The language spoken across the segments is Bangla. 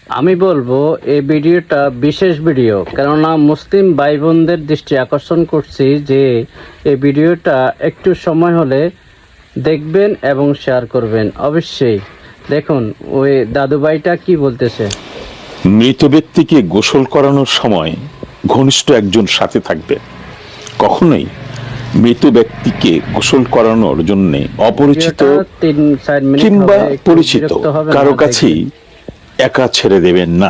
আমি বলবো এই ভিডিওটা বিশেষ ভিডিও, কেননা মুসলিম ভাই বোনদের দৃষ্টি আকর্ষণ করছি যে এই ভিডিওটা একটু সময় হলে দেখবেন এবং শেয়ার করবেন অবশ্যই। দেখুন ওই দাদু ভাইটা কি বলতেছে। মৃত ব্যক্তিকে গোসল করানোর সময় ঘনিষ্ঠ একজন সাথে থাকবে। কখনোই মৃত ব্যক্তিকে গোসল করানোর জন্য অপরিচিত কিংবা পরিচিত কারো কাছেই একা ছেড়ে দেবেন না।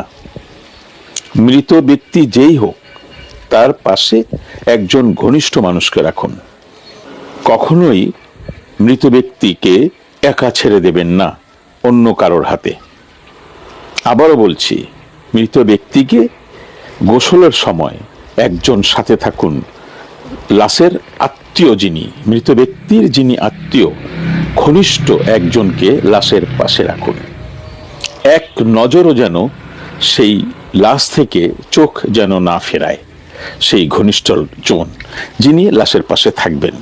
মৃত ব্যক্তি যেই হোক তার পাশে একজন ঘনিষ্ঠ মানুষকে রাখুন। কখনোই মৃত ব্যক্তিকে একা ছেড়ে দেবেন না অন্য কারোর হাতে। আবারও বলছি, মৃত ব্যক্তিকে গোসলের সময় একজন সাথে থাকুন। লাশের আত্মীয় যিনি, মৃত ব্যক্তির যিনি আত্মীয়, ঘনিষ্ঠ একজনকে লাশের পাশে রাখুন। এক নজরও যেন সেই লাশ থেকে চোখ যেন না ফেরায় সেই ঘনিষ্ঠ জন যিনি লাশের পাশে থাকবেন।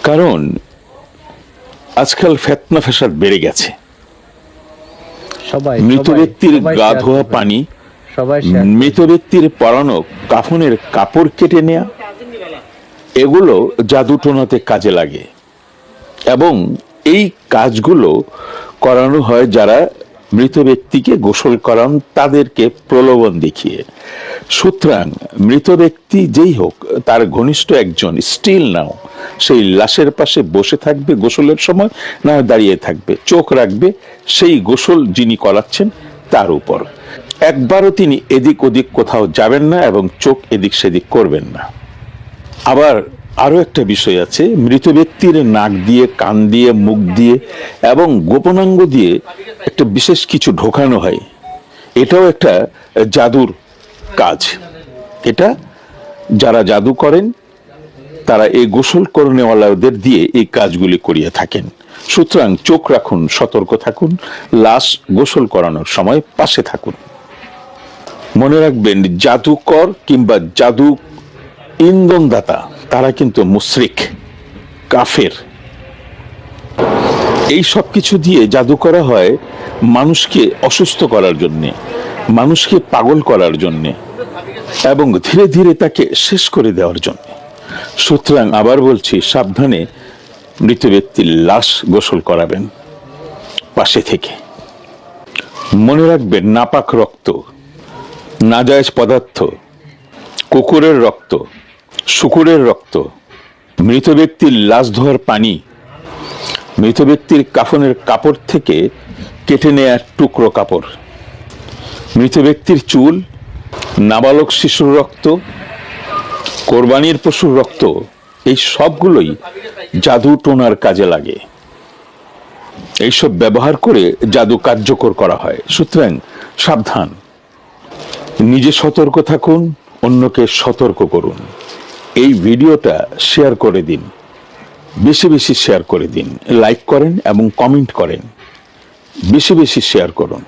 কারণ আজকাল ফেতনা ফেসাদ বেড়ে গেছে। মৃত ব্যক্তির গা ধোয়া পানি, মৃত ব্যক্তির পরানো কাফনের কাপড় কেটে নেয়া, এগুলো জাদু টোনাতে কাজে লাগে এবং এই কাজগুলো করানো হয় যারা মৃত ব্যক্তিকে গোসল করান তাদেরকে প্রলোভন দেখিয়ে। সুতরাং মৃত ব্যক্তি যেই হোক তার ঘনিষ্ঠ একজন স্টিল নাও সেই লাশের পাশে বসে থাকবে গোসলের সময়, না দাঁড়িয়ে থাকবে, চোখ রাখবে সেই গোসল যিনি করাচ্ছেন তার উপর। একবারও তিনি এদিক ওদিক কোথাও যাবেন না এবং চোখ এদিক সেদিক করবেন না। আবার আরো একটা বিষয় আছে, মৃত ব্যক্তির নাক দিয়ে, কান দিয়ে, মুখ দিয়ে এবং গোপনাঙ্গ দিয়ে একটা বিশেষ কিছু ঢোকানো হয়। এটাও একটা জাদুর কাজ। এটা যারা জাদু করেন তারা এই গোসল করনেওয়ালাদের দিয়ে এই কাজগুলি করিয়ে থাকেন। সুতরাং চোখ রাখুন, সতর্ক থাকুন, লাশ গোসল করানোর সময় পাশে থাকুন। মনে রাখবেন, জাদুকর কিংবা জাদু ইন্ধনদাতা তারা কিন্তু মুশরিক, কাফের। এই সব কিছু দিয়ে জাদু করা হয় মানুষকে অসুস্থ করার জন্যে, মানুষকে পাগল করার জন্যে এবং ধীরে ধীরে তাকে শেষ করে দেওয়ার জন্য। সুতরাং আবার বলছি, সাবধানে মৃত ব্যক্তির লাশ গোসল করাবেন পাশে থেকে। মনে রাখবেন, নাপাক রক্ত, নাজায়েজ পদার্থ, কুকুরের রক্ত, শুকুরের রক্ত, মৃত ব্যক্তির লাশ ধোয়ার পানি, মৃত ব্যক্তির কাফনের কাপড় থেকে কেটে নেয়া টুকরো কাপড়, মৃত ব্যক্তির চুল, নাবালক শিশুর রক্ত, কোরবানির পশুর রক্ত, এই সবগুলোই জাদু টোনার কাজে লাগে। এইসব ব্যবহার করে জাদু কার্যকর করা হয়। সুতরাং সাবধান, নিজে সতর্ক থাকুন, অন্যকে সতর্ক করুন। এই ভিডিওটা শেয়ার করে দিন, বেশি বেশি শেয়ার করে দিন, লাইক করেন এবং কমেন্ট করেন, বেশি বেশি শেয়ার করুন।